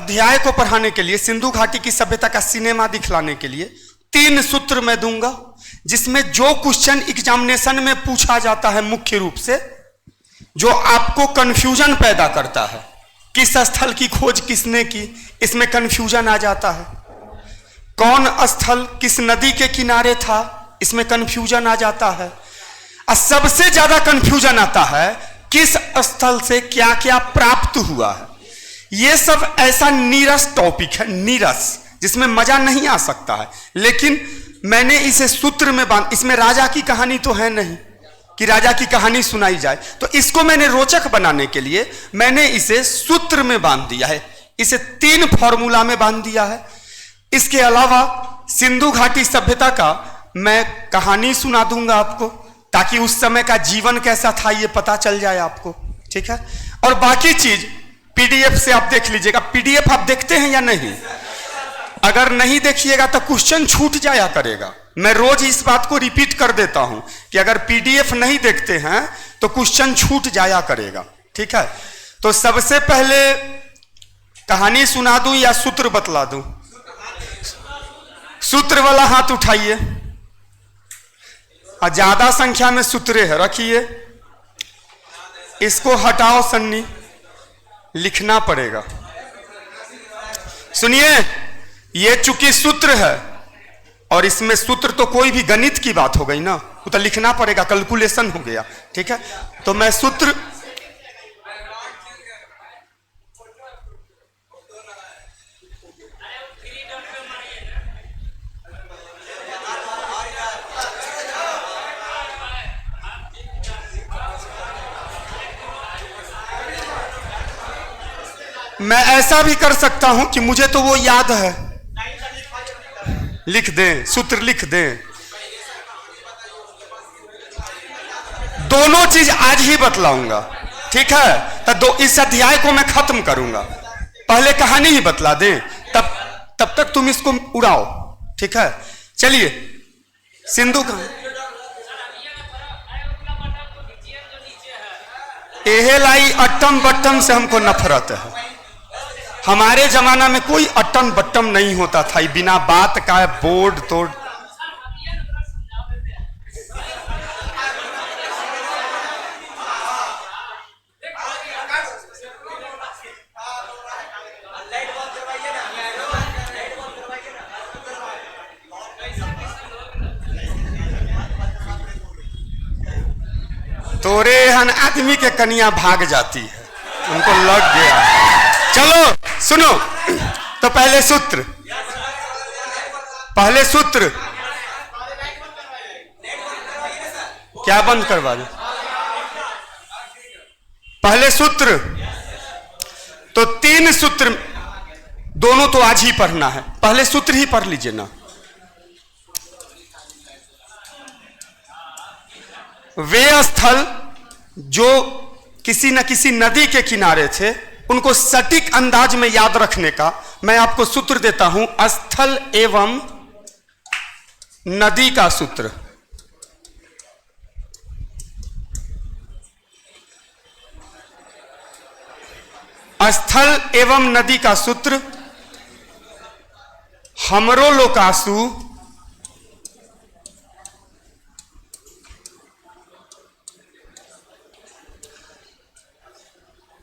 अध्याय को पढ़ाने के लिए, सिंधु घाटी की सभ्यता का सिनेमा दिखलाने के लिए 3 सूत्र मैं दूंगा, जिसमें जो क्वेश्चन एग्जामिनेशन में पूछा जाता है मुख्य रूप से, जो आपको कंफ्यूजन पैदा करता है, किस स्थल की खोज किसने की, इसमें कंफ्यूजन आ जाता है। कौन स्थल किस नदी के किनारे था, इसमें कंफ्यूजन आ जाता है। और सबसे ज्यादा कंफ्यूजन आता है किस स्थल से क्या क्या प्राप्त हुआ है। यह सब ऐसा नीरस टॉपिक है, नीरस, जिसमें मजा नहीं आ सकता है, लेकिन मैंने इसे सूत्र में बांध, इसमें राजा की कहानी तो है नहीं कि राजा की कहानी सुनाई जाए, तो इसको मैंने रोचक बनाने के लिए मैंने इसे सूत्र में बांध दिया है, इसे 3 फॉर्मूला में बांध दिया है। इसके अलावा सिंधु घाटी सभ्यता का मैं कहानी सुना दूंगा आपको, ताकि उस समय का जीवन कैसा था ये पता चल जाए आपको, ठीक है। और बाकी चीज पीडीएफ से आप देख लीजिएगा। पीडीएफ आप देखते हैं या नहीं? अगर नहीं देखिएगा तो क्वेश्चन छूट जाया करेगा। मैं रोज इस बात को रिपीट कर देता हूं कि अगर पीडीएफ नहीं देखते हैं तो क्वेश्चन छूट जाया करेगा, ठीक है। तो सबसे पहले कहानी सुना दूं या सूत्र बतला दूं? सूत्र वाला हाथ उठाइए। ज्यादा संख्या में सूत्रे है, रखिए। इसको हटाओ सन्नी, लिखना पड़ेगा। सुनिए, ये चूंकि सूत्र है और इसमें सूत्र तो कोई भी गणित की बात हो गई ना, वो तो लिखना पड़ेगा, कैलकुलेशन हो गया, ठीक है। तो मैं सूत्र मैं ऐसा भी कर सकता हूं कि मुझे तो वो याद है, लिख दें, सूत्र लिख दें। दोनों चीज आज ही बतलाऊंगा, ठीक है। तो इस अध्याय को मैं खत्म करूंगा, पहले कहानी ही बतला दें, तब तक तुम इसको उड़ाओ, ठीक है। चलिए, सिंधु का एहेलाई अट्टम बट्टम से हमको नफरत है। हमारे जमाना में कोई अट्टम बट्टम नहीं होता था, बिना बात का बोर्ड तोड़। तोरे हन आदमी के कन्या भाग जाती है, उनको लग गया। चलो सुनो, तो पहले सूत्र क्या बंद करवा दे? पहले सूत्र तो 3 सूत्र, दोनों तो आज ही पढ़ना है, पहले सूत्र ही पढ़ लीजिए ना। वे स्थल जो किसी न किसी नदी के किनारे थे, उनको सटीक अंदाज में याद रखने का मैं आपको सूत्र देता हूं, स्थल एवं नदी का सूत्र। स्थल एवं नदी का सूत्र, हमरो लोकासु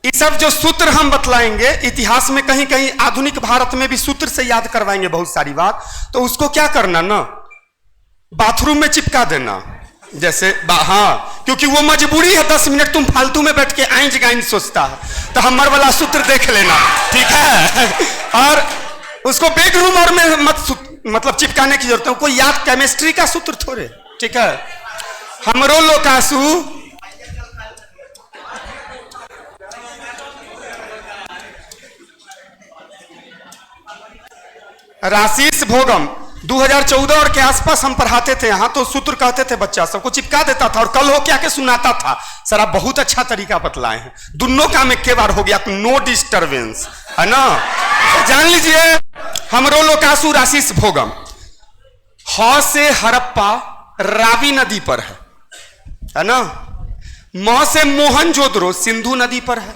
ये सब जो सूत्र हम बतलाएंगे, इतिहास में कहीं कहीं आधुनिक भारत में भी सूत्र से याद करवाएंगे बहुत सारी बात, तो उसको क्या करना ना, बाथरूम में चिपका देना, जैसे हाँ, क्योंकि वो मजबूरी है। 10 मिनट तुम फालतू में बैठ के आइंज गाइंज सोचता है, तो हमारे वाला सूत्र देख लेना, ठीक है। और उसको बेडरूम और में मतलब चिपकाने की जरूरत है, कोई याद केमिस्ट्री का सूत्र थोड़े, ठीक है। हमरो लोकासु राशिस भोगम 2014 और के आसपास हम पढ़ाते थे यहाँ, तो सूत्र कहते थे बच्चा सबको, चिपका देता था और कल हो क्या के सुनाता था। सर आप बहुत अच्छा तरीका बतलाए हैं, दोनों काम एक के बार हो गया, नो डिस्टरबेंस, है ना। तो जान लीजिए, हमरो लोकासु राशिस भोगम, ह से हड़प्पा रावी नदी पर है ना। म से मोहनजोदड़ो सिंधु नदी पर है।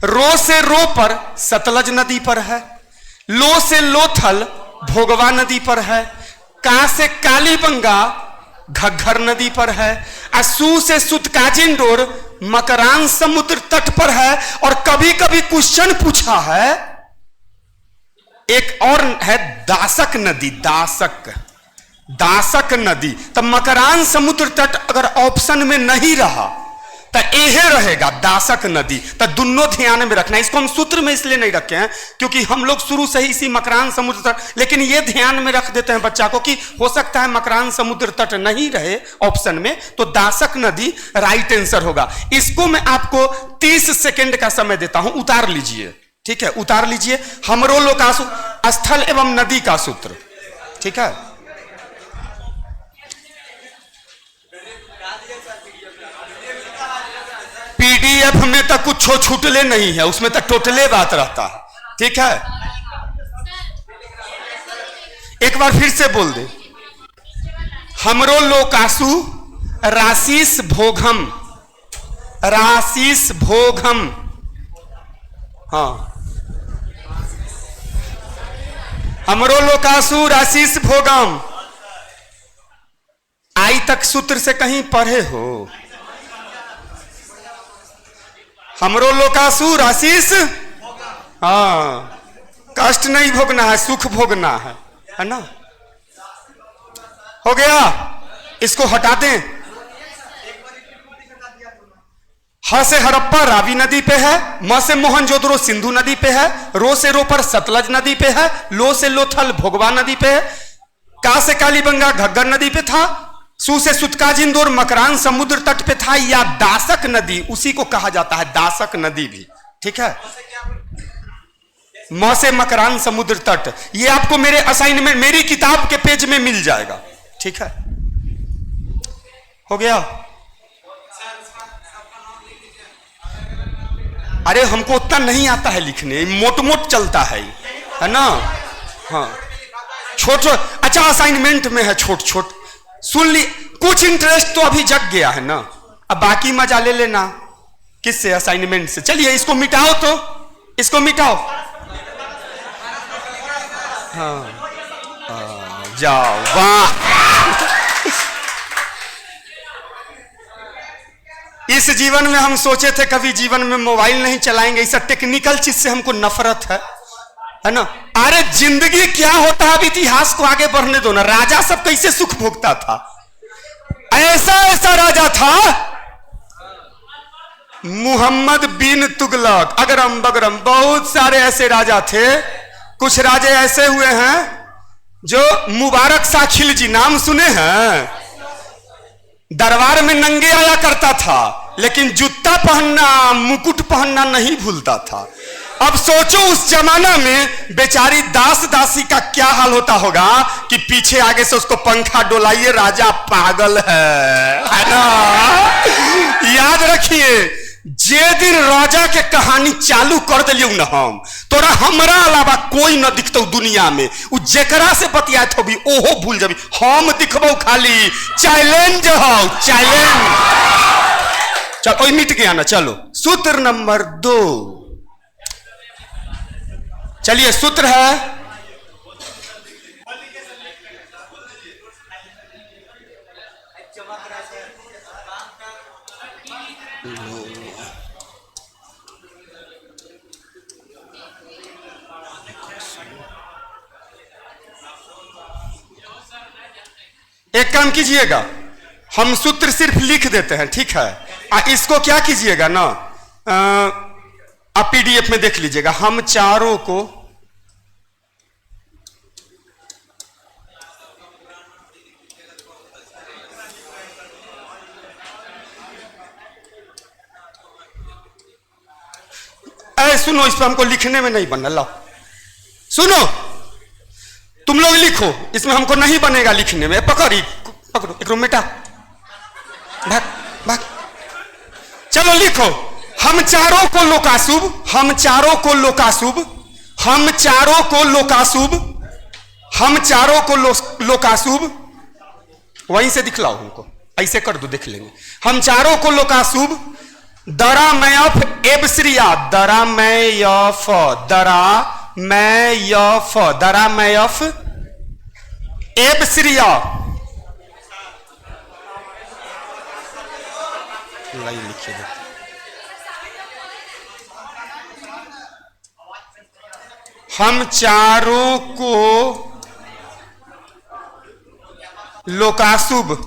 रो से रो पर सतलज नदी पर है, लो से लोथल भोगवा नदी पर है, का से कालीबंगा घग्घर नदी पर है, असू से सुतकाजिंडोर मकरान समुद्र तट पर है। और कभी कभी क्वेश्चन पूछा है, एक और है दासक नदी, दासक नदी। तब मकरान समुद्र तट अगर ऑप्शन में नहीं रहा तो यह रहेगा दासक नदी। तो दोनों ध्यान में रखना। इसको हम सूत्र में इसलिए नहीं रखे हैं क्योंकि हम लोग शुरू से ही इसी मकरान समुद्र तट, लेकिन ये ध्यान में रख देते हैं बच्चा को कि हो सकता है मकरान समुद्र तट नहीं रहे ऑप्शन में, तो दासक नदी राइट आंसर होगा। इसको मैं आपको 30 सेकेंड का समय देता हूं, उतार लीजिए। ठीक है, उतार लीजिए। हमरो लोकासु स्थल एवं नदी का सूत्र। ठीक है, पीडीएफ में तो कुछ छूटले नहीं है, उसमें तो टोटले बात रहता है। ठीक है, एक बार फिर से बोल दे। हमरो लोकासु राशिस भोगम, राशिस भोगम। हाँ, हमरो लोकासु राशिस भोगम। आई तक सूत्र से कहीं पढ़े हो? हमरो लोकासु राशिस, हाँ, कष्ट नहीं भोगना है, सुख भोगना है ना। हो गया, इसको हटा दें। ह से हड़प्पा रावी नदी पे है, म से मोहनजोदड़ो सिंधु नदी पे है, रो से रो पर सतलज नदी पे है, लो से लोथल भोगवा नदी पे है, का से कालीबंगा घग्घर नदी पे था, सू से सुतकाजिंदोर मकरान समुद्र तट पे था, या दासक नदी उसी को कहा जाता है, दासक नदी भी। ठीक है, म से मकरान समुद्र तट, ये आपको मेरे असाइनमेंट, मेरी किताब के पेज में मिल जाएगा। ठीक है, हो गया। अरे हमको उतना नहीं आता है लिखने, मोट मोट चलता है ना। हाँ, छोट छोट, अच्छा असाइनमेंट में है छोट छोट, सुन ली। कुछ इंटरेस्ट तो अभी जग गया है ना, अब बाकी मजा ले लेना। किससे? असाइनमेंट से। चलिए इसको मिटाओ, तो इसको मिटाओ। हाँ, जाओ, वाह। इस जीवन में हम सोचे थे कभी जीवन में मोबाइल नहीं चलाएंगे, ऐसा टेक्निकल चीज से हमको नफरत है ना। अरे जिंदगी क्या होता है, अब इतिहास को आगे बढ़ने दो ना। राजा सब कैसे सुख भोगता था, ऐसा ऐसा राजा था, मोहम्मद बिन तुगलक, अगरम बगरम, बहुत सारे ऐसे राजा थे। कुछ राजे ऐसे हुए हैं जो मुबारक शाह खिलजी, नाम सुने हैं? दरबार में नंगे आया करता था, लेकिन जूता पहनना, मुकुट पहनना नहीं भूलता था। अब सोचो उस जमाना में बेचारी दास दासी का क्या हाल होता होगा कि पीछे आगे से उसको पंखा डोलाइए, राजा पागल है ना। याद रखिए, जे दिन राजा के कहानी चालू कर दिलियो ना हम, तोरा हमरा अलावा कोई न दिखतो दुनिया में। उ जेकरा से बतियात होबी ओहो भूल जाबी, हम दिखबो खाली। चैलेंज हो, चैलेंज। चलो ओई मिट गया ना। चलो सूत्र नंबर 2। चलिए सूत्र है, एक काम कीजिएगा, हम सूत्र सिर्फ लिख देते हैं, ठीक है। इसको क्या कीजिएगा ना, आप पीडीएफ में देख लीजिएगा। हम चारों को सुनो, इस पर हमको लिखने में नहीं बनना। लो सुनो, तुम लोग लिखो, इसमें हमको नहीं बनेगा लिखने में। पकड़ी पकड़ो, एक मिटा, भाग भाग। चलो लिखो, हम चारों को लोकाशुभ, हम चारों को लोकाशुभ, हम चारों को लोकाशुभ, हम चारों को लोकाशुभ। वहीं से दिखलाओ हमको, ऐसे कर दो, देख लेंगे। हम चारों को लोकाशुभ दरा मैं अफ एबश्रिया, दरा मैं यफ, दरा मैं यफ, दरा मैं अफ एबश्रिया। लिखिए देते। हम चारों को लोकाशुभ,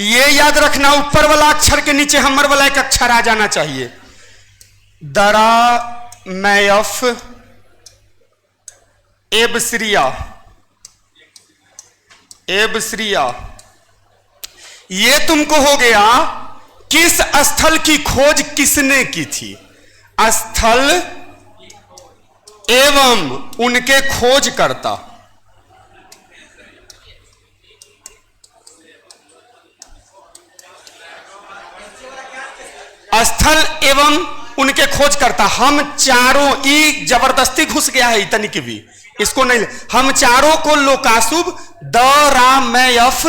ये याद रखना, ऊपर वाला अक्षर के नीचे हमर वाला एक अक्षर आ जाना चाहिए। दरा मैफ एबश्रिया, एबश्रिया, ये तुमको हो गया किस स्थल की खोज किसने की थी। स्थल एवं उनके खोज करता, स्थल एवं उनके खोज करता। हम चारों, ई जबरदस्ती घुस गया है इतनी की भी, इसको नहीं। हम चारों को लोकाशुभ द राम मैं यफ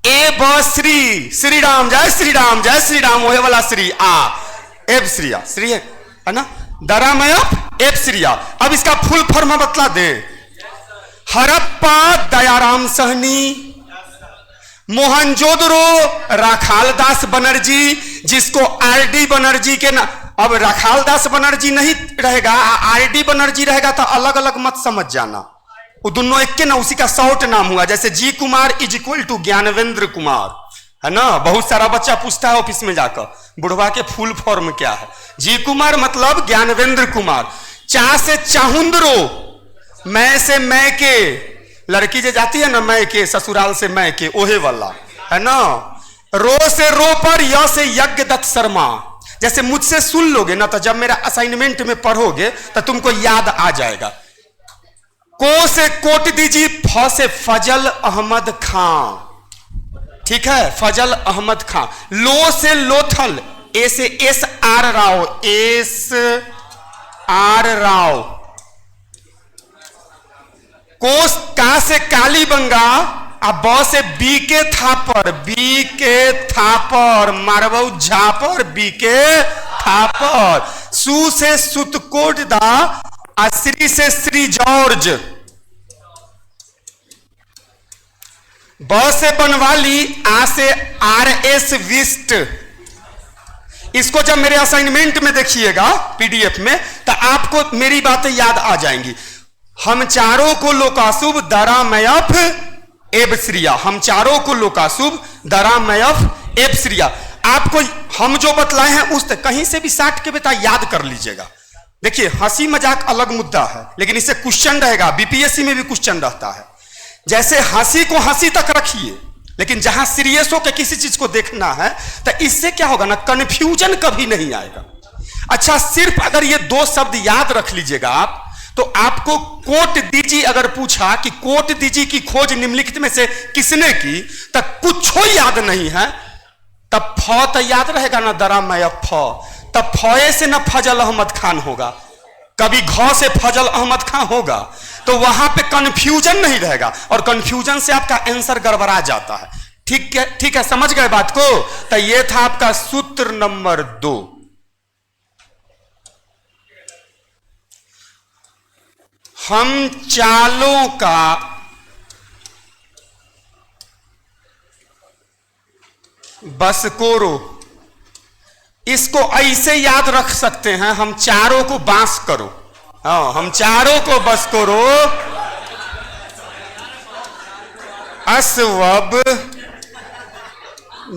ए ब श्री, श्री राम, जय श्री राम, जय श्री राम, वही वाला श्री आ एब श्रिया, श्री है ना, दरा मैं यफ एब श्रिया। अब इसका फुल फॉर्म बतला दे। हरप्पा दयाराम सहनी, मोहनजोदड़ो राखालदास बनर्जी, जिसको आरडी बनर्जी के ना, अब राखालदास बनर्जी नहीं रहेगा, आरडी बनर्जी रहेगा तो अलग अलग मत समझ जाना, वो दोनों एक के ना, उसी का शॉर्ट नाम हुआ। जैसे G Kumar is equal to Gyanvendra Kumar, है ना। बहुत सारा बच्चा पूछता है ऑफिस में जाकर, बुढ़वा के फुल फॉर्म क्या है। जी कुमार मतलब ज्ञानवेंद्र कुमार। चा से चाहुंदरो, मैं से मैं के, लड़की जो जाती है ना मैं के, ससुराल से मैं के, ओहे वाला, है ना। रो से रो पर, य से यज्ञ दत्त शर्मा। जैसे मुझसे सुन लोगे ना तो जब मेरा असाइनमेंट में पढ़ोगे तो तुमको याद आ जाएगा। को से कोट दीजिए, फ से फजल अहमद खां, ठीक है, फजल अहमद खां। लो से लोथल, ए से S R Rao, S R Rao. कोस का से काली बंगा, अब ब से बी के थापर, बी के थापर, मारबऊ झापर, बी के थापर। सु से सुतकोट दा, श्री से श्री जॉर्ज। ब से बनवाली, आ से आर एस विस्ट। इसको जब मेरे असाइनमेंट में देखिएगा पीडीएफ में तो आपको मेरी बातें याद आ जाएंगी। हम चारों को लोकाशुभ दरा मैफ एबश्रिया, हम चारों को लोकाशुभ दरा मैफ एबश्रिया। आपको हम जो बतलाए हैं उस कहीं से भी साट के बेटा याद कर लीजिएगा। देखिए हंसी मजाक अलग मुद्दा है, लेकिन इससे क्वेश्चन रहेगा, बीपीएससी में भी क्वेश्चन रहता है। जैसे हंसी को हंसी तक रखिए, लेकिन जहां सीरियस होकर किसी चीज को देखना है तो इससे क्या होगा ना, कंफ्यूजन कभी नहीं आएगा। अच्छा, सिर्फ अगर ये दो शब्द याद रख लीजिएगा आप, तो आपको कोट दीजिए अगर पूछा कि कोट दीजिए की खोज निम्नलिखित में से किसने की, तब कुछ याद नहीं है, तब फ तो याद रहेगा ना, दरा मैं फ, तब फए से ना फजल अहमद खान होगा, कभी घ से फजल अहमद खान होगा, तो वहां पे कंफ्यूजन नहीं रहेगा, और कंफ्यूजन से आपका आंसर गड़बड़ा जाता है। ठीक है, ठीक है, समझ गए बात को। तो ये था आपका सूत्र नंबर 2। हम चालों का बसकोरो, इसको ऐसे याद रख सकते हैं, हम चारों को बांस करो। हाँ, हम चारों को बस करो, असवब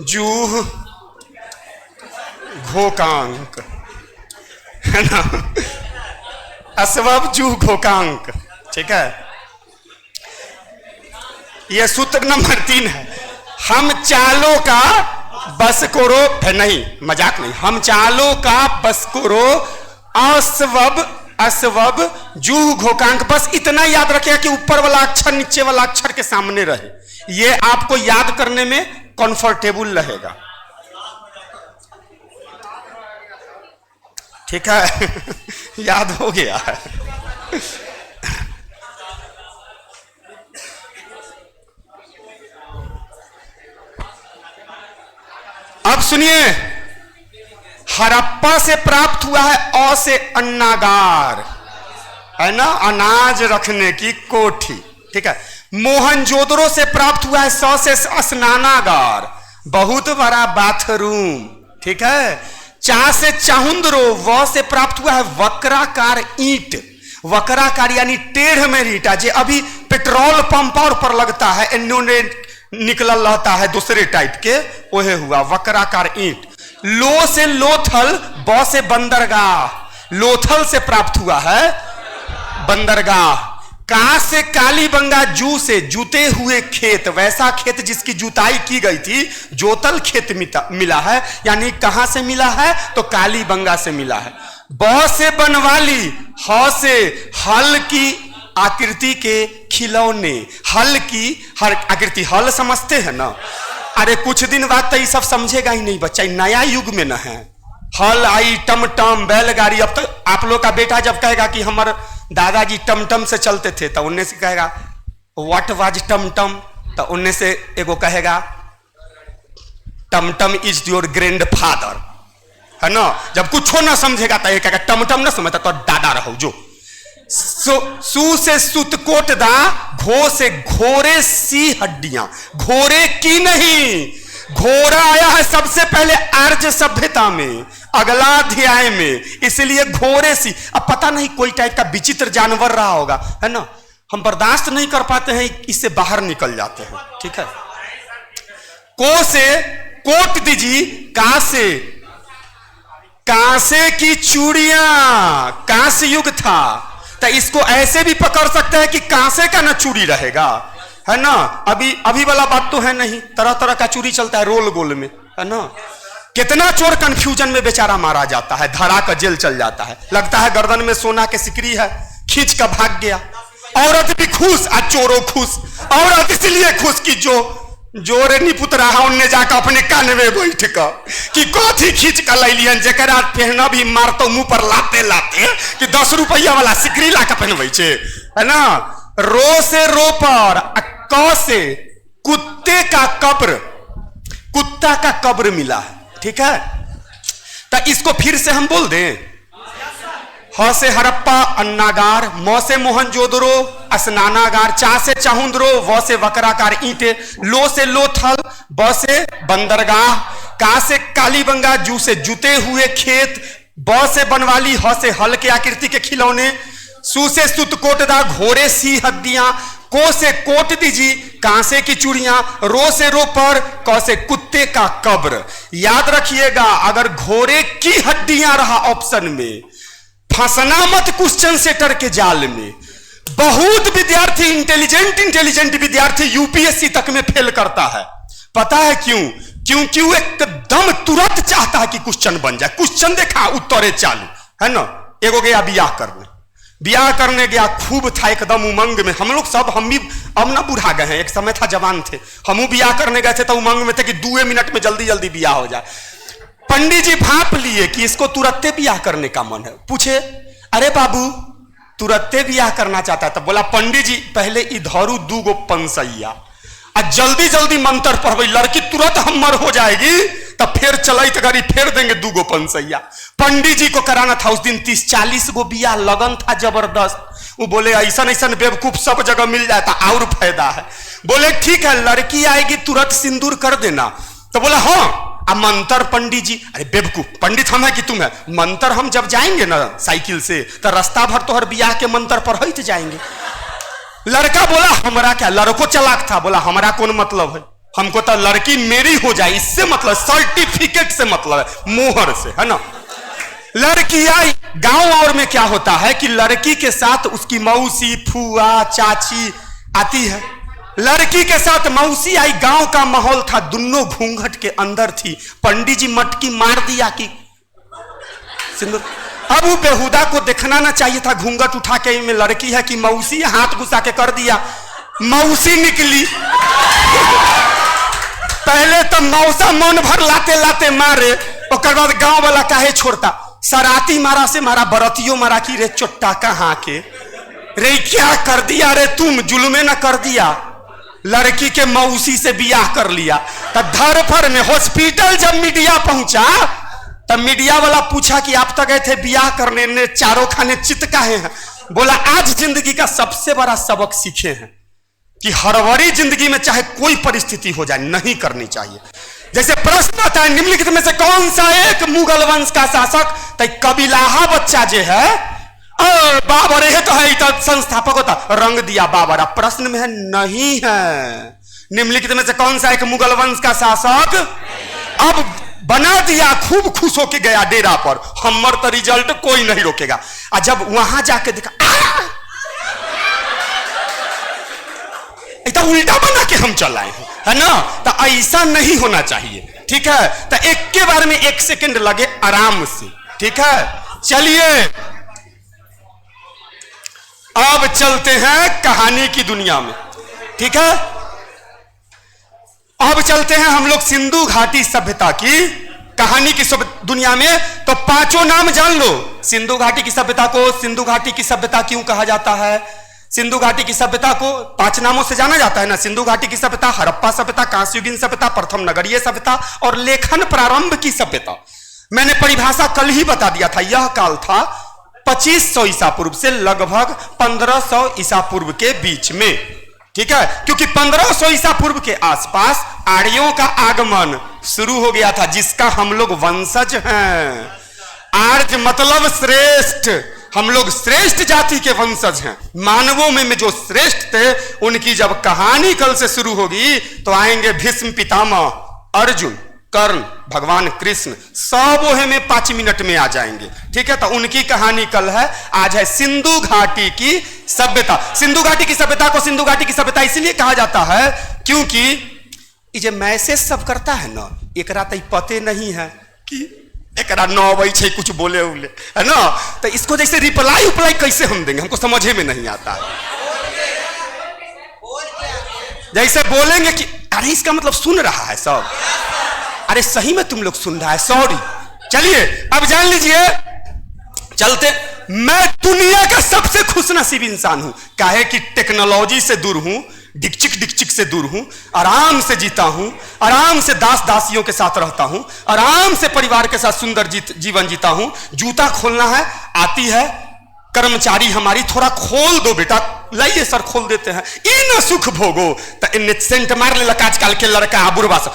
जूह घोकांक, है ना, असवब जूह घोकांक, ठीक है। यह सूत्र नंबर 3 है। हम चालों का बस करो, नहीं मजाक नहीं, हम चालों का बस करो, असवब असवब जूह घोकांक। बस इतना याद रखिए कि ऊपर वाला अक्षर नीचे वाला अक्षर के सामने रहे, ये आपको याद करने में कंफर्टेबल रहेगा, ठीक है। याद हो गया है। सुनिए, हड़प्पा से प्राप्त हुआ है अ से अन्नागार, है ना, अनाज रखने की कोठी, ठीक है। मोहनजोदड़ो से प्राप्त हुआ है स से स्नानागार, बहुत बड़ा बाथरूम, ठीक है। चा से चाहुंद्रो, व से प्राप्त हुआ है वक्राकार ईंट, वक्राकार यानी टेढ़ में ईंटा, जो अभी पेट्रोल पंप पर लगता है, इन्होंने निकल रहता है दूसरे टाइप के, वह हुआ वक्राकार ईंट। लो से लोथल, ब से बंदरगाह, लोथल से प्राप्त हुआ है बंदरगाह। का से कालीबंगा, जू से जूते हुए खेत, वैसा खेत जिसकी जुताई की गई थी, जोतल खेत मिला है, यानी कहां से मिला है तो कालीबंगा से मिला है। ब से बनवाली, ह से हल की आकृति के खिलौने, हल की हर आकृति, हल समझते हैं ना, अरे कुछ दिन बाद तो ये सब समझेगा ही नहीं बच्चा, नया युग में न है। हल आई, टमटम, बैलगाड़ी। अब तो आप लोग का बेटा जब कहेगा कि हमारे दादाजी टमटम से चलते थे, तो उनने से कहेगा व्हाट वाज टमटम, तो उनने से एगो कहेगा टमटम इज योर ग्रैंड फादर, है ना। जब कुछ ना समझेगा तो ये कहेगा टमटम ना समझता तो दादा रहो जो। सु से सुतकोट दा, घो से घोड़े सी हड्डियां, घोड़े की नहीं, घोड़ा आया है सबसे पहले आर्य सभ्यता में, अगला अध्याय में, इसलिए घोड़े सी। अब पता नहीं कोई टाइप का विचित्र जानवर रहा होगा, है ना, हम बर्दाश्त नहीं कर पाते हैं, इससे बाहर निकल जाते हैं, ठीक है। को से कोट दीजिए, का से कांसे की चूड़ियां, कांस्य युग था, तो इसको ऐसे भी पकड़ सकते हैं कि कांसे का ना चूड़ी रहेगा, है ना। अभी वाला बात तो है नहीं, तरह तरह का चूड़ी चलता है रोल गोल में, है ना। कितना चोर कंफ्यूजन में बेचारा मारा जाता है, धरा का जेल चल जाता है, लगता है गर्दन में सोना के सिकरी है, खींच का भाग गया। औरत भी खुश और चोरों खुश, औरत इसलिए खुश कि जो जोरे निपुत रहा उनने जाकर अपने कान में बैठ कर कि कथी खींच कर लै लियन, जरा पहना भी मारतो मुंह पर लाते लाते कि 10 रुपया वाला सिकरी ला के पहनवे छे, है ना। रो से रो पर, क से कुत्ते का कब्र, कुत्ता का कब्र मिला है, ठीक है। तो इसको फिर से हम बोल दें, ह से हड़प्पा अन्नागार, म से मोहनजोदड़ो स्नानागार, चा से चाहुंद्रो, व से वक्राकार ईंटे, लो से लोथल, ब से बंदरगाह, का से कालीबंगा, जू से जुते हुए खेत, ब से बनवाली, ह से हल के आकृति के खिलौने, सु से सुतकोटदा, घोड़े सी हड्डियां, को से कोट दीजिए, कांसे की चूड़ियां, रो से रो पर, क से कुत्ते का कब्र। याद रखिएगा, अगर घोड़े की हड्डियां रहा ऑप्शन में, फंसना मत क्वेश्चन सेटर के जाल में। बहुत विद्यार्थी इंटेलिजेंट विद्यार्थी यूपीएससी तक में फेल करता है, पता है क्यों? क्योंकि वो एकदम तुरंत चाहता है कि क्वेश्चन बन जाए, क्वेश्चन देखा उत्तरे चालू, है ना। एगो गया ब्याह करने गया, खूब था एकदम उमंग में, हम लोग सब, हम भी अब ना बुढ़ा गए हैं, एक समय था जवान थे, हम ब्याह करने गए थे तो उमंग में थे कि 2 मिनट में जल्दी जल्दी ब्याह हो जाए। पंडित जी भाप लिए कि इसको तुरंते ब्याह करने का मन है, पूछे अरे बाबू तुरंते ब्याह करना चाहता है, तो बोला पंडित जी पहले इधरू 2 गो पंसैया और जल्दी जल्दी मंत्र पढ़े, लड़की तुरंत हमर हो जाएगी, तब फिर चलत गाड़ी फेर देंगे 2 गो पंसैया। पंडित जी को कराना था उस दिन 30-40 गो ब्याह, लगन था जबरदस्त। वो बोले ऐसा ऐसा बेवकूफ सब जगह मिल जाता और फायदा है। बोले ठीक है लड़की आएगी तुरंत सिंदूर कर देना, तो बोला हाँ। अब मंत्र पंडित जी, अरे बेवकूफ पंडित हम है कि तुम है, मंत्र हम जब जाएंगे ना साइकिल से तो रास्ता भर तो हर ब्याह के मंत्र पढ़ते जाएंगे। लड़का बोला हमरा क्या, लड़को चलाक था, बोला हमारा कौन मतलब है, हमको तो लड़की मेरी हो जाए इससे मतलब, सर्टिफिकेट से मतलब है, मोहर से, है ना। लड़की आई, गांव और में क्या होता है कि लड़की के साथ उसकी मौसी फुआ चाची आती है, लड़की के साथ मौसी आई, गांव का माहौल था, दोनों घूंघट के अंदर थी, पंडित जी मटकी मार दिया कि सिंदूर। अब वो बेहुदा को देखना ना चाहिए था, घूंघट उठा के में लड़की है कि मौसी, हाथ घुसा के कर दिया, मौसी निकली। पहले तो मौसा मन भर लाते लाते मारे, और बाद गांव वाला काहे छोड़ता, सराती मारा से मारा, बरतियों मारा कि रे चोट्टा कहाँ के रे क्या कर दिया रे तुम, जुल्मे ना कर दिया, लड़की के मौसी से बियाह कर लिया। तो धरफर में हॉस्पिटल जब मीडिया पहुंचा तब मीडिया वाला पूछा कि आप तो गए थे बियाह करने, ने चारों खाने चित काहे हैं? बोला आज जिंदगी का सबसे बड़ा सबक सीखे हैं कि हड़बड़ी जिंदगी में चाहे कोई परिस्थिति हो जाए नहीं करनी चाहिए। जैसे प्रश्न आता है निम्नलिखित में से कौन सा एक मुगल वंश का शासक, तो कबीलाहा बच्चा जो है बाबर है तो है तो संस्थापक होता, रंग दिया बाबर। प्रश्न में है नहीं है। निम्नलिखित में से कौन सा एक मुगल वंश का शासक, अब बना दिया, खूब खुश होके गया डेरा पर, हमर तो रिजल्ट कोई नहीं रोकेगा। और जब वहां जाके देखा तो उल्टा बना के हम चलाए हैं, है ना? तो ऐसा नहीं होना चाहिए, ठीक है? तो एक के बारे में 1 सेकंड लगे आराम से, ठीक है? चलिए अब चलते हैं कहानी की दुनिया में, ठीक है? अब चलते हैं हम लोग सिंधु घाटी सभ्यता की कहानी की दुनिया में। तो 5 नाम जान लो। सिंधु घाटी की सभ्यता को सिंधु घाटी की सभ्यता क्यों कहा जाता है? सिंधु घाटी की सभ्यता को 5 नामों से जाना जाता है ना। सिंधु घाटी की सभ्यता, हड़प्पा सभ्यता, कांस्ययुगीन सभ्यता, प्रथम नगरीय सभ्यता और लेखन प्रारंभ की सभ्यता। मैंने परिभाषा कल ही बता दिया था। यह काल था 2500 ईसा पूर्व से लगभग 1500 ईसा पूर्व के बीच में, ठीक है? क्योंकि 1500 ईसा पूर्व के आसपास आर्यों का आगमन शुरू हो गया था, जिसका हम लोग वंशज हैं। आर्य मतलब श्रेष्ठ, हम लोग श्रेष्ठ जाति के वंशज हैं। मानवों में जो श्रेष्ठ थे उनकी जब कहानी कल से शुरू होगी तो आएंगे भीष्म पितामह, अर्जुन, कर्ण, भगवान कृष्ण, सब ओहे में 5 मिनट में आ जाएंगे, ठीक है? तो उनकी कहानी कल है। आज है सिंधु घाटी की सभ्यता। सिंधु घाटी की सभ्यता को सिंधु घाटी की सभ्यता इसलिए कहा जाता है क्योंकि ये मैसेज सब करता है ना, एकरा तो पते नहीं है कि एकरा 9 बजे कुछ बोले उले, है ना? तो इसको जैसे रिप्लाई उप्लाई कैसे हम देंगे, हमको समझे में नहीं आता है। जैसे बोलेंगे कि अरे इसका मतलब सुन रहा है सब, अरे सही में तुम लोग सुन रहा है, सॉरी। चलिए अब जान लीजिए, चलते। मैं दुनिया का सबसे खुशनसीब इंसान हूं, काहे कि टेक्नोलॉजी से दूर हूं, डिकचिक से दूर हूं, आराम से जीता हूं, आराम से दास दासियों के साथ रहता हूं, आराम से परिवार के साथ सुंदर जीवन जीता हूं। जूता खोलना है आती है, कर्मचारी हमारी थोड़ा खोल दो बेटा, लाइए सर खोल देते हैं। इन सुख भोगो तो इन सेंट मार ले आजकल के लड़का बुढ़वा सब,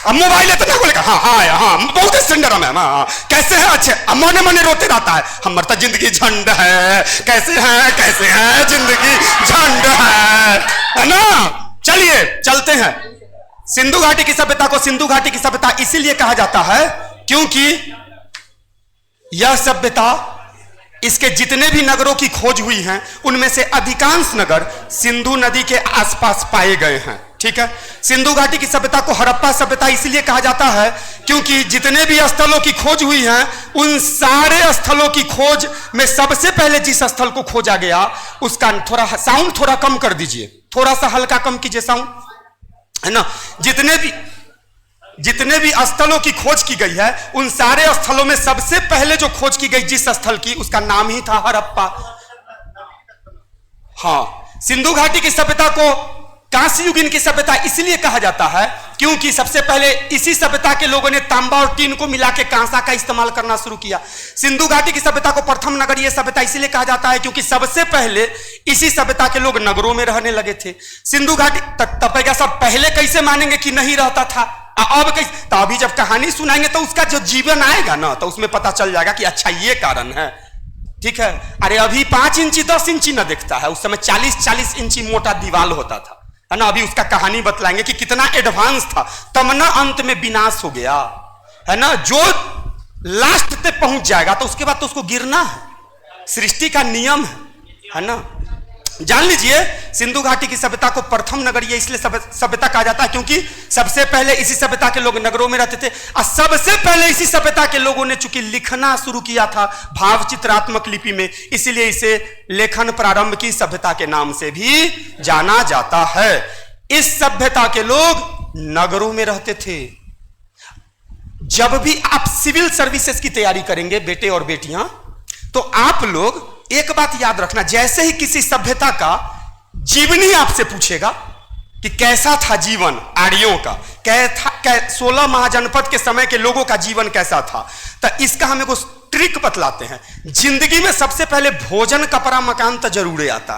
अब मोबाइल है तो ना बोलेगा हाँ हाँ हाँ बहुत स्टैंडर्ड में, हाँ कैसे है, अच्छे, अब मने मने रोते रहता है, हमार तो जिंदगी झंड है, कैसे है जिंदगी झंड है ना? चलिए चलते हैं। सिंधु घाटी की सभ्यता को सिंधु घाटी की सभ्यता इसीलिए कहा जाता है क्योंकि यह सभ्यता, इसके जितने भी नगरों की खोज हुई है उनमें से अधिकांश नगर सिंधु नदी के आसपास पाए गए हैं, ठीक है? सिंधु घाटी की सभ्यता को हड़प्पा सभ्यता इसलिए कहा जाता है क्योंकि जितने भी स्थलों की खोज हुई है उन सारे स्थलों की खोज में सबसे पहले जिस स्थल को खोजा गया उसका थोड़ा साउंड थोड़ा कम कर दीजिए, थोड़ा सा हल्का कम कीजिए साउंड, है ना? जितने भी स्थलों की खोज की गई है उन सारे स्थलों में सबसे पहले जो खोज की गई जिस स्थल की, उसका नाम ही था हड़प्पा। हाँ, सिंधु घाटी की सभ्यता को कांस्ययुगीन की सभ्यता इसलिए कहा जाता है क्योंकि सबसे पहले इसी सभ्यता के लोगों ने तांबा और टीन को मिला के कांसा का इस्तेमाल करना शुरू किया। सिंधु घाटी की सभ्यता को प्रथम नगरीय सभ्यता इसलिए कहा जाता है क्योंकि सबसे पहले इसी सभ्यता के लोग नगरों में रहने लगे थे। सिंधु घाटी तब सब पहले कैसे मानेंगे कि नहीं रहता था, अब कैसे? तो अभी जब कहानी सुनाएंगे तो उसका जो जीवन आएगा ना तो उसमें पता चल जाएगा कि अच्छा ये कारण है, ठीक है? अरे अभी 5 इंची 10 इंची ना दिखता है, उस समय 40-40 इंची मोटा दीवार होता था, है ना? अभी उसका कहानी बतलाएंगे कि कितना एडवांस था, तब ना अंत में विनाश हो गया, है ना? जो लास्ट पे पहुंच जाएगा तो उसके बाद तो उसको गिरना है, सृष्टि का नियम है ना? जान लीजिए, सिंधु घाटी की सभ्यता को प्रथम नगरीय इसलिए सभ्यता कहा जाता है क्योंकि सबसे पहले इसी सभ्यता के लोग नगरों में रहते थे और सबसे पहले इसी सभ्यता के लोगों ने चूंकि लिखना शुरू किया था भाव चित्रात्मक लिपि में, इसलिए इसे लेखन प्रारंभ की सभ्यता के नाम से भी जाना जाता है। इस सभ्यता के लोग नगरों में रहते थे। जब भी आप सिविल सर्विसेज की तैयारी करेंगे बेटे और बेटियां, तो आप लोग एक बात याद रखना, जैसे ही किसी सभ्यता का जीवनी आपसे पूछेगा कि कैसा था जीवन आर्यों का, 16 महाजनपद के समय के लोगों का जीवन कैसा था। तो इसका हम एगो ट्रिक बतलाते हैं। जिंदगी में सबसे पहले भोजन कपड़ा मकान तो जरूर आता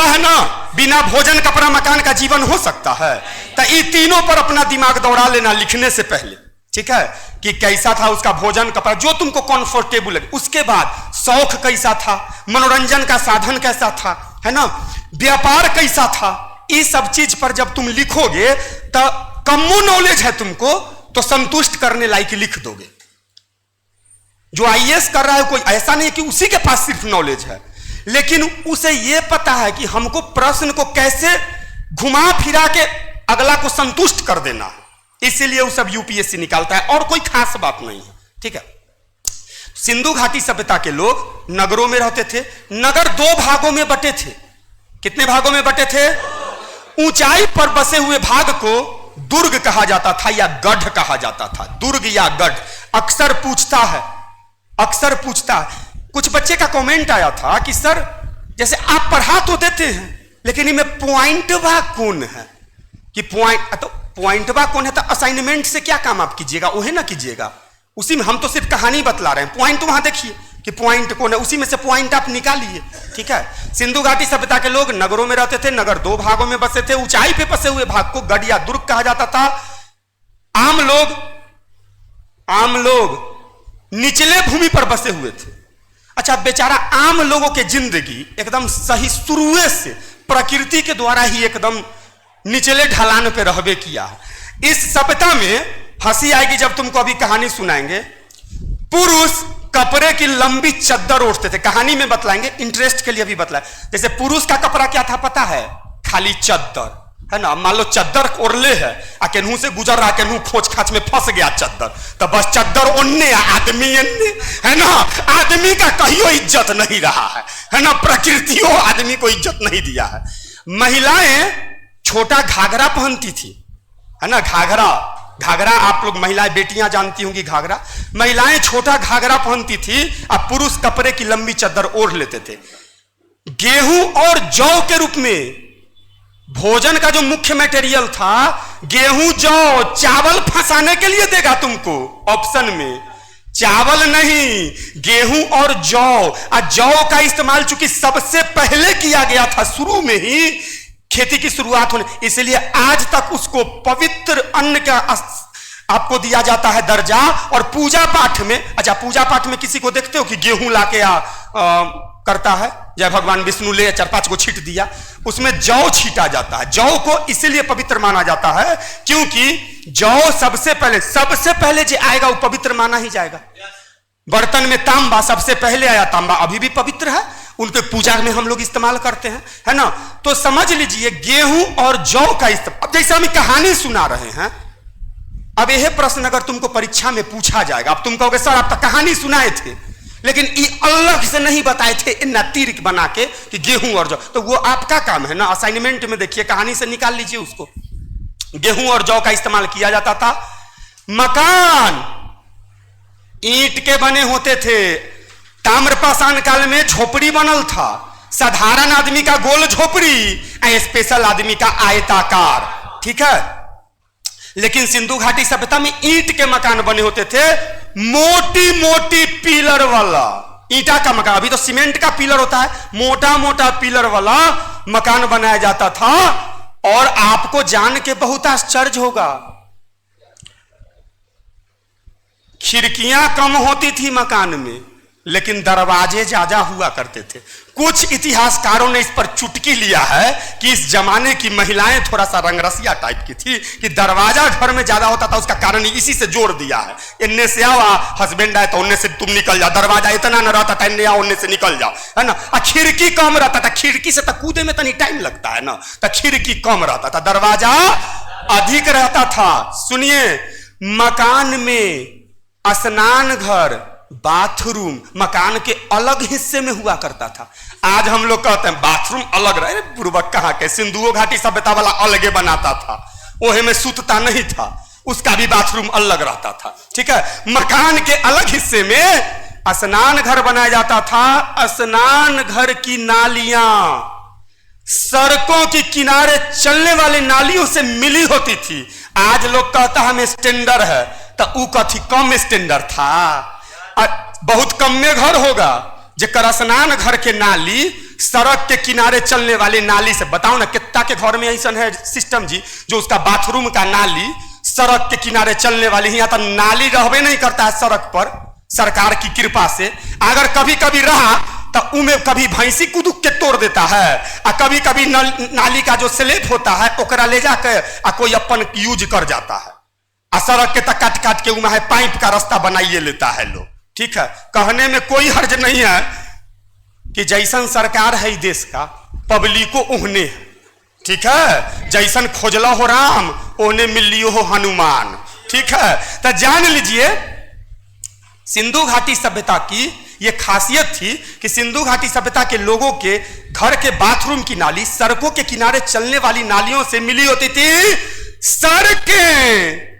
है ना। बिना भोजन कपड़ा मकान का जीवन हो सकता है? तो ये तीनों पर अपना दिमाग दौड़ा लेना लिखने से पहले, ठीक है, कि कैसा था उसका भोजन कपड़ा, जो तुमको कंफर्टेबल लगे। उसके बाद शौक कैसा था, मनोरंजन का साधन कैसा था, है ना, व्यापार कैसा था। ये सब चीज पर जब तुम लिखोगे तो कमो नॉलेज है तुमको तो संतुष्ट करने लायक लिख दोगे। जो आईएएस कर रहा है कोई ऐसा नहीं कि उसी के पास सिर्फ नॉलेज है, लेकिन उसे यह पता है कि हमको प्रश्न को कैसे घुमा फिरा के अगला को संतुष्ट कर देना है, इसीलिए वो सब यूपीएससी निकालता है, और कोई खास बात नहीं है, ठीक है। सिंधु घाटी सभ्यता के लोग नगरों में रहते थे। नगर 2 भागों में बटे थे। कितने भागों में बटे थे? ऊंचाई पर बसे हुए भाग को दुर्ग कहा जाता था या गढ़ कहा जाता था। दुर्ग या गढ़ अक्सर पूछता है कुछ बच्चे का कमेंट आया था कि सर जैसे आप पढ़ा तो देते हैं लेकिन इनमें पॉइंटवा कौन है, कि पॉइंटवा कौन है, तो असाइनमेंट से क्या काम आप कीजिएगा, वही ना कीजिएगा। उसी में हम तो सिर्फ कहानी बतला रहे हैं, पॉइंट वहां देखिए कि पॉइंट कौन है, उसी में से पॉइंट आप निकालिए, ठीक है। सिंधु घाटी सभ्यता के लोग नगरों में रहते थे। नगर 2 भागों में बसे थे। ऊंचाई पे बसे हुए भाग को गढ़ या दुर्ग कहा जाता था। आम लोग निचले भूमि पर बसे हुए थे। अच्छा, बेचारा आम लोगों की जिंदगी एकदम सही शुरुए से प्रकृति के द्वारा ही एकदम निचले ढलान पे रहबे किया है। इस सभ्यता में हंसी आएगी जब तुमको अभी कहानी सुनाएंगे। पुरुष कपड़े की लंबी चद्दर ओढ़ते थे। कहानी में बतलाएंगे, इंटरेस्ट के लिए भी बतलाए। जैसे पुरुष का कपड़ा क्या था पता है? खाली चद्दर, है ना। मान लो चद्दर ओढ़ले है आ केनहू से गुजर रहा, केनहू खोच खाच में फंस गया चद्दर, तो बस चद्दर ओढ़ने आदमी एन्ने, है ना। आदमी का कहियो इज्जत नहीं रहा है ना। प्रकृतियों आदमी को इज्जत नहीं दिया है। महिलाएं छोटा घाघरा पहनती थी, है ना। घाघरा आप लोग महिलाएं बेटियां जानती होंगी घाघरा। महिलाएं छोटा घाघरा पहनती थी और पुरुष कपड़े की लंबी चद्दर ओढ़ लेते थे। गेहूं और जौ के रूप में भोजन का जो मुख्य मटेरियल था, गेहूं जौ, चावल फंसाने के लिए देगा तुमको ऑप्शन में, चावल नहीं, गेहूं और जौ। और जौ का इस्तेमाल चूंकि सबसे पहले किया गया था, शुरू में ही खेती की शुरुआत होने, इसलिए आज तक उसको पवित्र अन्न का आपको दिया जाता है दर्जा। और पूजा पाठ में, अच्छा पूजा पाठ में किसी को देखते हो कि गेहूं लाके करता है, जय भगवान विष्णु ले 4-5 को छींट दिया, उसमें जौ छीटा जाता है। जौ को इसलिए पवित्र माना जाता है क्योंकि जौ सबसे पहले जो आएगा वो पवित्र माना ही जाएगा। बर्तन में तांबा सबसे पहले आया, तांबा अभी भी पवित्र है, उनके पूजा में हम लोग इस्तेमाल करते हैं, है ना। तो समझ लीजिए गेहूं और जौ का इस्तेमाल। अब जैसे हम कहानी सुना रहे हैं, अब यह प्रश्न अगर तुमको परीक्षा में पूछा जाएगा, अब तुम कहोगे सर आप तो कहानी सुनाए थे लेकिन ये अलग से नहीं बताए थे तीर बना के कि गेहूं और जौ, तो वो आपका काम है ना। असाइनमेंट में देखिए, कहानी से निकाल लीजिए उसको। गेहूं और जौ का इस्तेमाल किया जाता था। मकान ईंट के बने होते थे। ताम्रपाषाण काल में झोपड़ी बनल था। साधारण आदमी का गोल झोपड़ी, स्पेशल आदमी का आयताकार, ठीक है। लेकिन सिंधु घाटी सभ्यता में ईंट के मकान बने होते थे, मोटी मोटी पिलर वाला ईंटा का मकान। अभी तो सीमेंट का पिलर होता है, मोटा मोटा पिलर वाला मकान बनाया जाता था। और आपको जान के बहुत आश्चर्य होगा, खिड़कियां कम होती थी मकान में लेकिन दरवाजे ज्यादा हुआ करते थे। कुछ इतिहासकारों ने इस पर चुटकी लिया है कि इस जमाने की महिलाएं थोड़ा सा रंगरसिया टाइप की थी कि दरवाजा घर में ज्यादा होता था, उसका कारण इसी से जोड़ दिया है। इन्ने से आओ, हस्बैंड आए तो उन्ने से तुम निकल जाओ, दरवाजा इतना न रहता था, इन्ने आओ उन्ने से निकल जाओ, है ना। और खिड़की कम रहता था, खिड़की से तो कूदे में तनी टाइम लगता है ना, तो खिड़की कम रहता था, दरवाजा अधिक रहता था। सुनिए, मकान में स्नान घर, बाथरूम मकान के अलग हिस्से में हुआ करता था। आज हम लोग कहते हैं बाथरूम अलग रहे, पूर्वक कहाँ के, सिंधु घाटी सभ्यता वाला अलगे बनाता था, ओहे में सूतता नहीं था, उसका भी बाथरूम अलग रहता था, ठीक है। मकान के अलग हिस्से में स्नान घर बनाया जाता था। स्नान घर की नालियां सड़कों के किनारे चलने वाली नालियों से मिली होती थी। आज लोग कहता हम स्टैंडर्ड है, तो ऊ कथी कम स्टैंडर्ड था। बहुत कम में घर होगा जेकर स्नान घर के नाली सड़क के किनारे चलने वाली नाली से। बताओ ना कितना के घर में ऐसा है सिस्टम जी जो उसका बाथरूम का नाली सड़क के किनारे चलने वाली। यहाँ तो नाली रहबे नहीं करता है सड़क पर, सरकार की कृपा से। अगर कभी कभी रहा तो उमें कभी भैंसी कुदुक के तोड़ देता है, और कभी कभी नाली का जो स्लेब होता है ओकरा ले जाकर कोई अपन यूज कर जाता है। और सड़क के तक काट काट के उमा है पाइप का रास्ता बनाइए लेता है लोग। ठीक है, कहने में कोई हर्ज नहीं है कि जैसन सरकार है देश का पब्लिको उहने है। ठीक है, जैसन खोजला हो राम ओने मिलियो हो हनुमान। ठीक है, तो जान लीजिए सिंधु घाटी सभ्यता की यह खासियत थी कि सिंधु घाटी सभ्यता के लोगों के घर के बाथरूम की नाली सड़कों के किनारे चलने वाली नालियों से मिली होती थी। सड़कें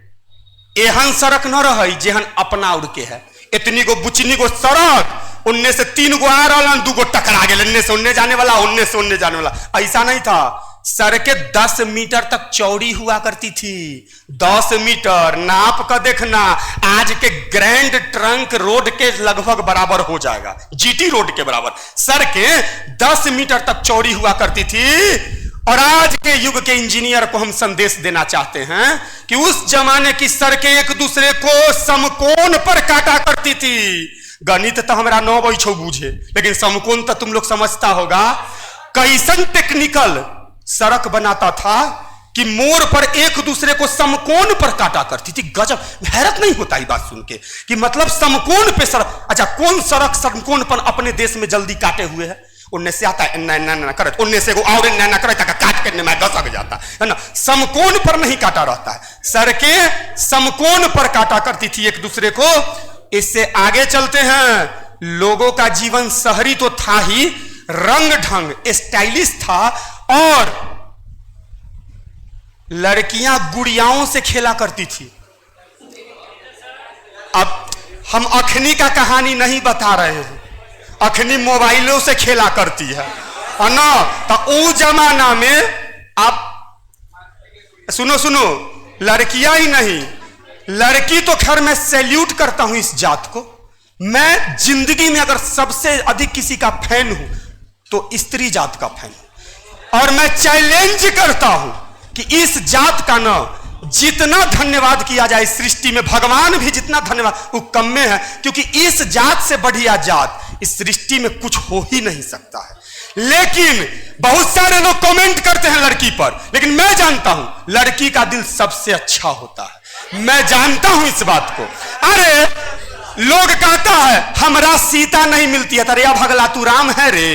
एहन सड़क न रही जेहन अपना उड़ के है। इतनी गो बुचनी गो सड़क, उनने से 3 गो आ रहा, 2 गो टकरा गए, इनने से उनने जाने वाला, उनने से उनने जाने वाला। ऐसा नहीं था। सड़कें 10 मीटर तक चौड़ी हुआ करती थी। 10 मीटर नाप कर देखना, आज के ग्रैंड ट्रंक रोड के लगभग बराबर हो जाएगा, जीटी रोड के बराबर। सड़कें 10 मीटर तक चौड़ी हुआ करती थी। और आज के युग के इंजीनियर को हम संदेश देना चाहते हैं कि उस जमाने की सड़कें एक दूसरे को समकोण पर काटा करती थी। गणित तो हमारा 9 बैठो बूझे, लेकिन समकोण तो तुम लोग समझता होगा। कैसन टेक्निकल सड़क बनाता था कि मोड़ पर एक दूसरे को समकोण पर काटा करती थी। गजब, हैरत नहीं होता ये बात सुन के कि मतलब समकोण पे सड़क। अच्छा, कौन सड़क समकोण पर अपने देश में जल्दी काटे हुए है? उनने से आता है ना करे, उनने से और ना करे काट करने में दसक जाता है ना। समकोण पर नहीं काटा रहता है, सड़कें समकोण पर काटा करती थी एक दूसरे को। इससे आगे चलते हैं। लोगों का जीवन शहरी तो था ही, रंग ढंग स्टाइलिश था, और लड़कियां गुड़ियाओं से खेला करती थी। अब हम अखनी का कहानी नहीं बता रहे हैं, अखनी मोबाइलों से खेला करती है ना। तो उस जमाना में आप सुनो, लड़कियां ही नहीं, लड़की तो खैर मैं सैल्यूट करता हूं इस जात को। मैं जिंदगी में अगर सबसे अधिक किसी का फैन हूं तो स्त्री जात का फैन हूं। और मैं चैलेंज करता हूं कि इस जात का ना जितना धन्यवाद किया जाए सृष्टि में, भगवान भी जितना धन्यवाद वो कम में है, क्योंकि इस जात से बढ़िया जात इस सृष्टि में कुछ हो ही नहीं सकता है। लेकिन बहुत सारे लोग कमेंट करते हैं लड़की पर, लेकिन मैं जानता हूं लड़की का दिल सबसे अच्छा होता है। मैं जानता हूं इस बात को। अरे लोग कहता है हमरा सीता नहीं मिलती है, तरिया भगला तू राम है रे।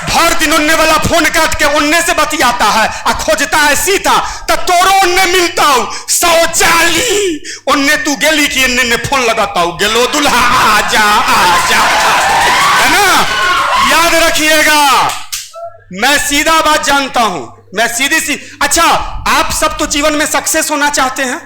भर दिन उन्ने वाला फोन काट के उन्ने से बतियाता है और खोजता है सीता, तो तोरो उन्ने मिलता हूं 140 उन्ने तू गेली कि इन्ने फोन लगाता हूं, गेलो दुल्हा आजा आजा, है ना। याद रखिएगा, मैं सीधा बात जानता हूं, मैं सीधी सी। अच्छा, आप सब तो जीवन में सक्सेस होना चाहते हैं।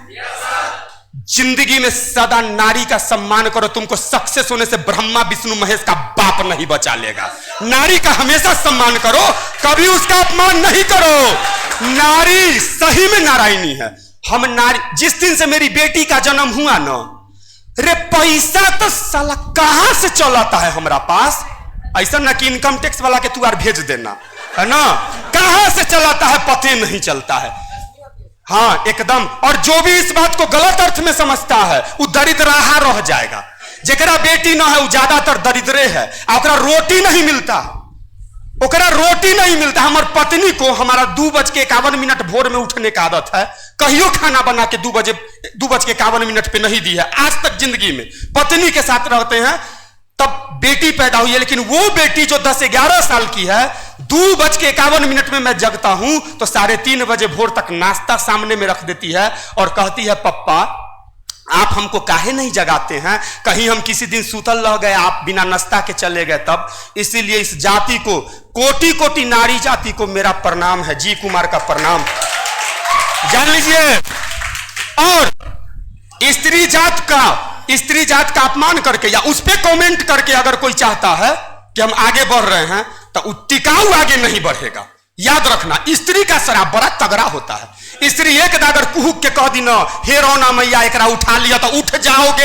जिंदगी में सदा नारी का सम्मान करो। तुमको सक्सेस होने से ब्रह्मा विष्णु महेश का बाप नहीं बचा लेगा। नारी का हमेशा सम्मान करो, कभी उसका अपमान नहीं करो। नारी सही में नारायणी है। हम नारी, जिस दिन से मेरी बेटी का जन्म हुआ ना, रे पैसा तो साला कहां से चलाता है हमारा पास। ऐसा ना कि इनकम टैक्स वाला के तू यार भेज देना, है ना। कहां से चलाता है पते नहीं चलता है। हाँ एकदम। और जो भी इस बात को गलत अर्थ में समझता है वो दरिद्राहा रह जाएगा। जेकरा बेटी ना है वो ज्यादातर दरिद्रे है, ओकरा रोटी नहीं मिलता, ओकरा रोटी नहीं मिलता। हमार पत्नी को हमारा 2:51 भोर में उठने का आदत है, कहियो खाना बना के 2:51 पे नहीं दी है आज तक जिंदगी में। पत्नी के साथ रहते हैं तब बेटी पैदा हुई है, लेकिन वो बेटी जो 10-11 साल की है, 2:51 में मैं जगता हूं तो 3:30 बजे भोर तक नाश्ता सामने में रख देती है और कहती है पप्पा आप हमको काहे नहीं जगाते हैं, कहीं हम किसी दिन सूतल रह गए, आप बिना नाश्ता के चले गए तब। इसीलिए इस जाति को, कोटि कोटि नारी जाति को मेरा प्रणाम है, जी कुमार का प्रणाम, जान लीजिए। और स्त्री जात का अपमान करके या उस पर कमेंट करके अगर कोई चाहता है कि हम आगे बढ़ रहे हैं तो टिकाऊ आगे नहीं बढ़ेगा। याद रखना, स्त्री का शराब बड़ा तगड़ा होता है। स्त्री एक दागर कुहुक के कह दी ना, हे रौना मैया एकरा उठा लिया तो उठ जाओगे।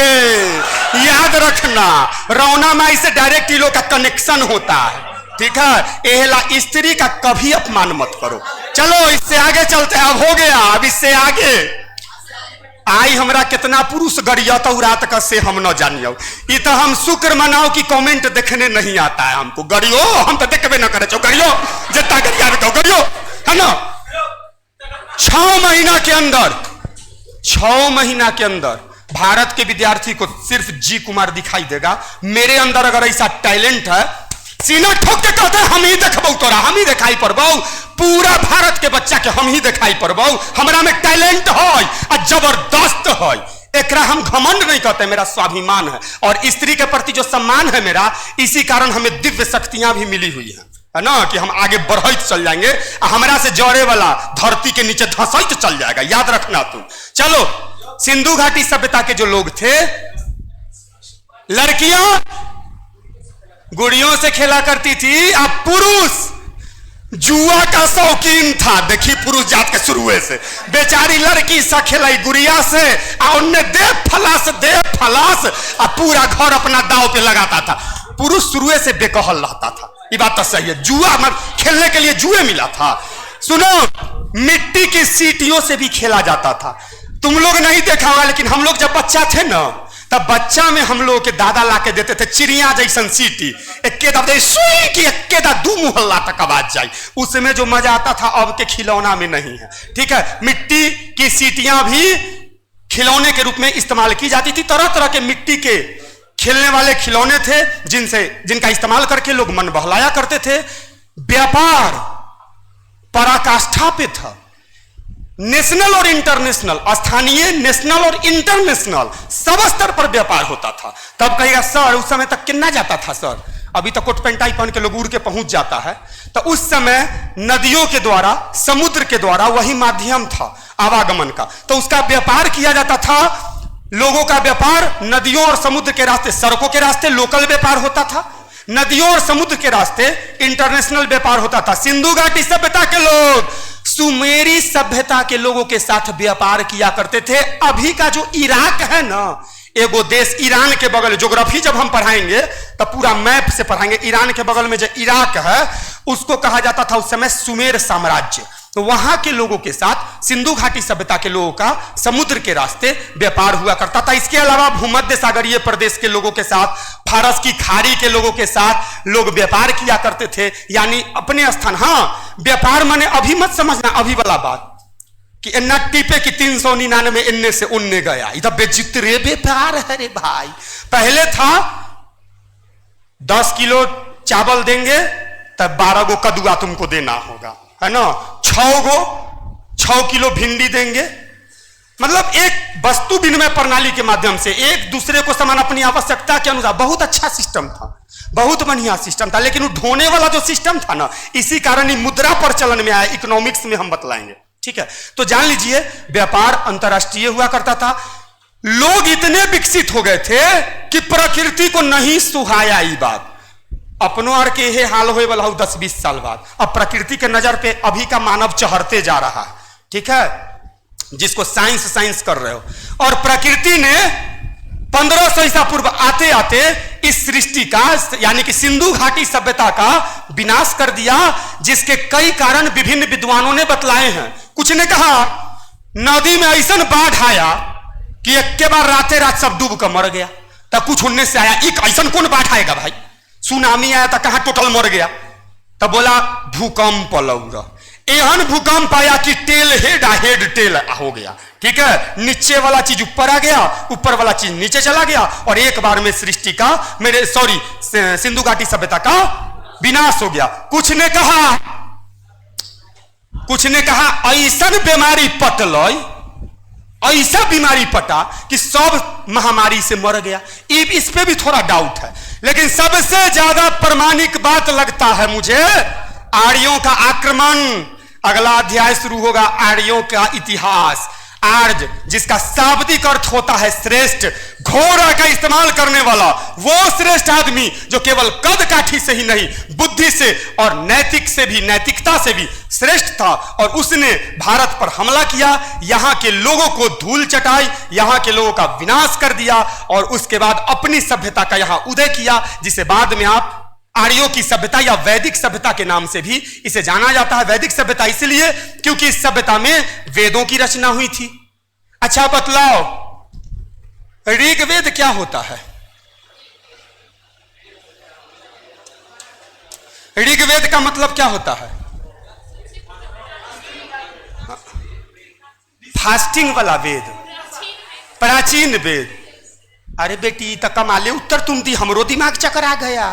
याद रखना, रौना माई से डायरेक्ट इन लोग का कनेक्शन होता है, ठीक है। एहला स्त्री का कभी अपमान मत करो। चलो इससे आगे चलते हैं, अब हो गया, अब इससे आगे आई हमरा कितना पुरुष गरिया तो रात का से हम न जानियो। ये तो हम शुक्र मनाओ कि कमेंट देखने नहीं आता है हमको। गरियो हम तो देखबे न करे, गरियो जितना गरिया बताओ गरियो, है ना। 6 महीना के अंदर, 6 महीना के अंदर भारत के विद्यार्थी को सिर्फ जी कुमार दिखाई देगा। मेरे अंदर अगर ऐसा टैलेंट है, सीना ठोक के कहते हम ही देखबो तोरा, हम ही दिखाई पड़बो, पूरा भारत के बच्चा के हम ही दिखाई पड़बो। हमरा में टैलेंट है और जबरदस्त है, एकरा हम घमंड नहीं कहते, मेरा स्वाभिमान है। और स्त्री के प्रति जो सम्मान है मेरा, इसी कारण हमें दिव्य शक्तियां भी मिली हुई है ना, कि हम आगे बढ़ते चल जाएंगे। हमरा से जड़े वाला धरती के नीचे धंसैत चल जाएगा, याद रखना तुम। चलो, सिंधु घाटी सभ्यता के जो लोग थे, लड़कियां गुड़ियों से खेला करती थी, अब पुरुष जुआ का शौकीन था। देखी पुरुष जात के शुरुए से बेचारी लड़की सा खेलाई गुड़िया से, और दे फलास और पूरा घर अपना दाव पे लगाता था। पुरुष शुरुए से बेकहल रहता था, ये बात तो सही है। जुआ खेलने के लिए जुए मिला था। सुनो, मिट्टी की सीटियों से भी खेला जाता था। तुम लोग नहीं देखा होगा, लेकिन हम लोग जब बच्चा थे ना, तब बच्चा में हम लोग के दादा लाके देते थे चिड़िया जैसन सीटी, दू मोहल्ला तक आवाज जाए। उसमें जो मजा आता था अब के खिलौना में नहीं है, ठीक है। मिट्टी की सीटियां भी खिलौने के रूप में इस्तेमाल की जाती थी। तरह तरह के मिट्टी के खेलने वाले खिलौने थे जिनका इस्तेमाल करके लोग मन बहलाया करते थे। व्यापार पराकाष्ठा पे था, नेशनल और इंटरनेशनल, स्थानीय, नेशनल और इंटरनेशनल, सब स्तर पर व्यापार होता था। तब कहेगा सर उस समय तक कितना जाता था सर, अभी तो कोट पेंटाई पहन के लोग उड़ के पहुंच जाता है। तो उस समय नदियों के द्वारा, समुद्र के द्वारा वही माध्यम था आवागमन का, तो उसका व्यापार किया जाता था। लोगों का व्यापार नदियों और समुद्र के रास्ते, सड़कों के रास्ते लोकल व्यापार होता था, नदियों और समुद्र के रास्ते इंटरनेशनल व्यापार होता था। सिंधु घाटी सभ्यता के लोग सुमेरी सभ्यता के लोगों के साथ व्यापार किया करते थे। अभी का जो इराक है ना, एगो देश ईरान के बगल, ज्योग्राफी जब हम पढ़ाएंगे तो पूरा मैप से पढ़ाएंगे। ईरान के बगल में जो इराक है, उसको कहा जाता था उस समय सुमेर साम्राज्य। तो वहां के लोगों के साथ सिंधु घाटी सभ्यता के लोगों का समुद्र के रास्ते व्यापार हुआ करता था। इसके अलावा भूमध्य सागरीय प्रदेश के लोगों के साथ, फारस की खाड़ी के लोगों के साथ लोग व्यापार किया करते थे, यानी अपने स्थान। हाँ, व्यापार माने अभी मत समझना अभी वाला बात कि इन्ना टीपे की 399 इन्ने से उन्ने गया, इधर बेचित्रे व्यापार है रे भाई। पहले था 10 किलो चावल देंगे तब 12 गो कदुआ तुमको देना होगा, है ना। 6 किलो भिंडी देंगे, मतलब एक वस्तु विनिमय प्रणाली के माध्यम से एक दूसरे को समान अपनी आवश्यकता के अनुसार। बहुत अच्छा सिस्टम था, बहुत बढ़िया सिस्टम था। लेकिन वो ढोने वाला जो सिस्टम था ना, इसी कारण ही मुद्रा प्रचलन में आया। इकोनॉमिक्स में हम बतलाएंगे, ठीक है। तो जान लीजिए, व्यापार अंतरराष्ट्रीय हुआ करता था। लोग इतने विकसित हो गए थे कि प्रकृति को नहीं सुहाया ये बात। अपनों और के ये हाल होए वाला 10-20 साल बाद। अब प्रकृति के नजर पे अभी का मानव चहरते जा रहा है, ठीक है, जिसको साइंस कर रहे हो। और प्रकृति ने 1500 ईसा पूर्व आते आते इस सृष्टि का, यानी कि सिंधु घाटी सभ्यता का विनाश कर दिया, जिसके कई कारण विभिन्न विद्वानों ने बतलाए हैं। कुछ ने कहा नदी में ऐसा बाढ़ आया कि एक के बार राते रात सब डूब कर मर गया। तब कुछ उनने से आया, एक ऐसा कौन बाढ़ आएगा भाई, सुनामी आया था कहां टोटल मर गया। तब बोला भूकंप लौरा, एहन भूकंप आया कि टेल हेड टेल हो गया, ठीक है। नीचे वाला चीज ऊपर आ गया, ऊपर वाला चीज नीचे चला गया, और एक बार में सृष्टि का, सिंधु घाटी सभ्यता का विनाश हो गया। कुछ ने कहा ऐसा बीमारी पटल, ऐसा बीमारी पटा कि सब महामारी से मर गया। इस पे भी थोड़ा डाउट है, लेकिन सबसे ज्यादा प्रमाणिक बात लगता है मुझे आर्यों का आक्रमण। अगला अध्याय शुरू होगा आर्यों का इतिहास। आर्ज, जिसका शाब्दिक अर्थ होता है श्रेष्ठ, घोड़ा का इस्तेमाल करने वाला वो श्रेष्ठ आदमी जो केवल कद काठी से ही नहीं, बुद्धि से और नैतिक से भी, नैतिकता से भी श्रेष्ठ था। और उसने भारत पर हमला किया, यहां के लोगों को धूल चटाई, यहां के लोगों का विनाश कर दिया और उसके बाद अपनी सभ्यता का यहां उदय किया, जिसे बाद में आप आर्यों की सभ्यता या वैदिक सभ्यता के नाम से भी इसे जाना जाता है। वैदिक सभ्यता इसलिए क्योंकि इस सभ्यता में वेदों की रचना हुई थी। अच्छा बतलाओ, ऋग्वेद क्या होता है? ऋग्वेद का मतलब क्या होता है? फास्टिंग वाला वेद, प्राचीन वेद। अरे बेटी तो कमाले उत्तर तुम दी, हमरो दिमाग चकर आ गया।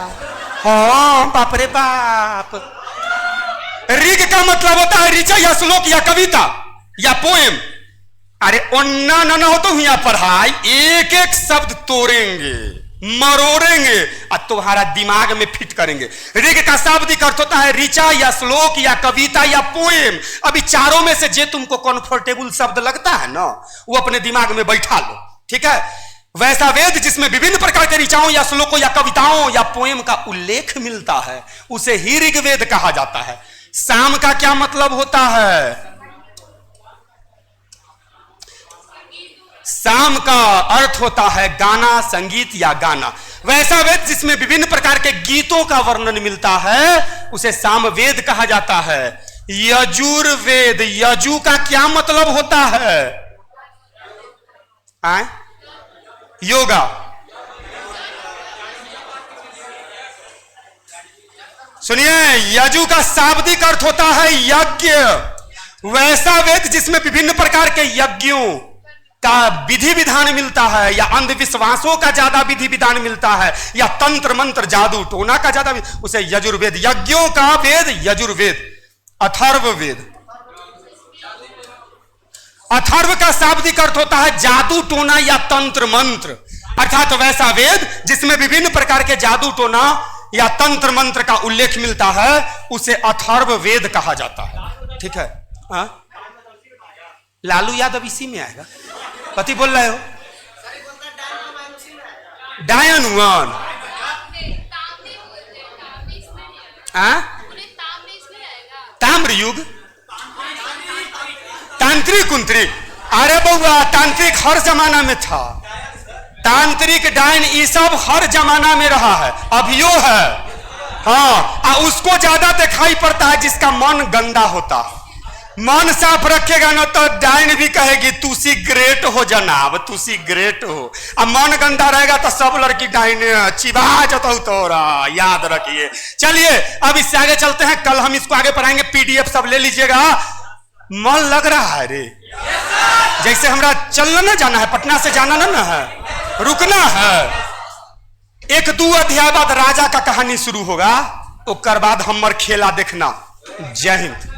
हाँ बाप रे बाप। ऋग का मतलब होता है ऋचा या श्लोक या कविता या पोएम। अरे ओन्ना ना हो तो यहाँ पढ़ाई, एक एक शब्द तोड़ेंगे, मरोड़ेंगे और तुम्हारा दिमाग में फिट करेंगे। ऋग का शाब्दिक अर्थ होता है ऋचा या श्लोक या कविता या पोएम। अभी चारों में से जे तुमको कंफर्टेबल शब्द लगता है ना, वो अपने दिमाग में बैठा लो, ठीक है। वैसा वेद जिसमें विभिन्न प्रकार के ऋचाओं या श्लोकों या कविताओं या पोएम का उल्लेख मिलता है, उसे ही ऋग्वेद कहा जाता है। साम का क्या मतलब होता है? साम का अर्थ होता है गाना, संगीत या गाना। वैसा वेद जिसमें विभिन्न प्रकार के गीतों का वर्णन मिलता है, उसे सामवेद कहा जाता है। यजुर्वेद, यजु का क्या मतलब होता है? आए? योगा। सुनिए, यजु का शाब्दिक अर्थ होता है यज्ञ। वैसा वेद जिसमें विभिन्न प्रकार के यज्ञों का विधि विधान मिलता है, या अंधविश्वासों का ज्यादा विधि विधान मिलता है, या तंत्र मंत्र जादू टोना का ज्यादा, उसे यजुर्वेद, यज्ञों का वेद यजुर्वेद। अथर्ववेद, अथर्व का शाब्दिक अर्थ होता है जादू टोना या तंत्र मंत्र, अर्थात वैसा वेद जिसमें विभिन्न प्रकार के जादू टोना या तंत्र मंत्र का उल्लेख मिलता है, उसे अथर्व वेद कहा जाता है, ठीक है। हा? लालू यादव इसी में आएगा। कथी बोल रहे हो? डायन वन। ताम्र युग, तांत्रिक उंत्रिक। अरे बउआ, तांत्रिक हर जमाना में था। तांत्रिक डायन ये सब हर जमाना में रहा है, अभियो है। हाँ, उसको ज्यादा दिखाई पड़ता है जिसका मन गंदा होता है। मन साफ रखेगा ना तो डायन भी कहेगी तू सी ग्रेट हो जनाब, तू सी ग्रेट हो। अब मन गंदा रहेगा तो सब लड़की डायन चिबा जाता तोरा, याद रखिए। चलिए अब इससे आगे चलते हैं, कल हम इसको आगे पढ़ाएंगे। पीडीएफ सब ले लीजिएगा। मन लग रहा है रे? जैसे हमरा चलना ना जाना है, पटना से जाना ना है, रुकना है। 1-2 अध्याय बाद राजा का कहानी शुरू होगा, ओकर बाद हमर खेला देखना। जय हिंद।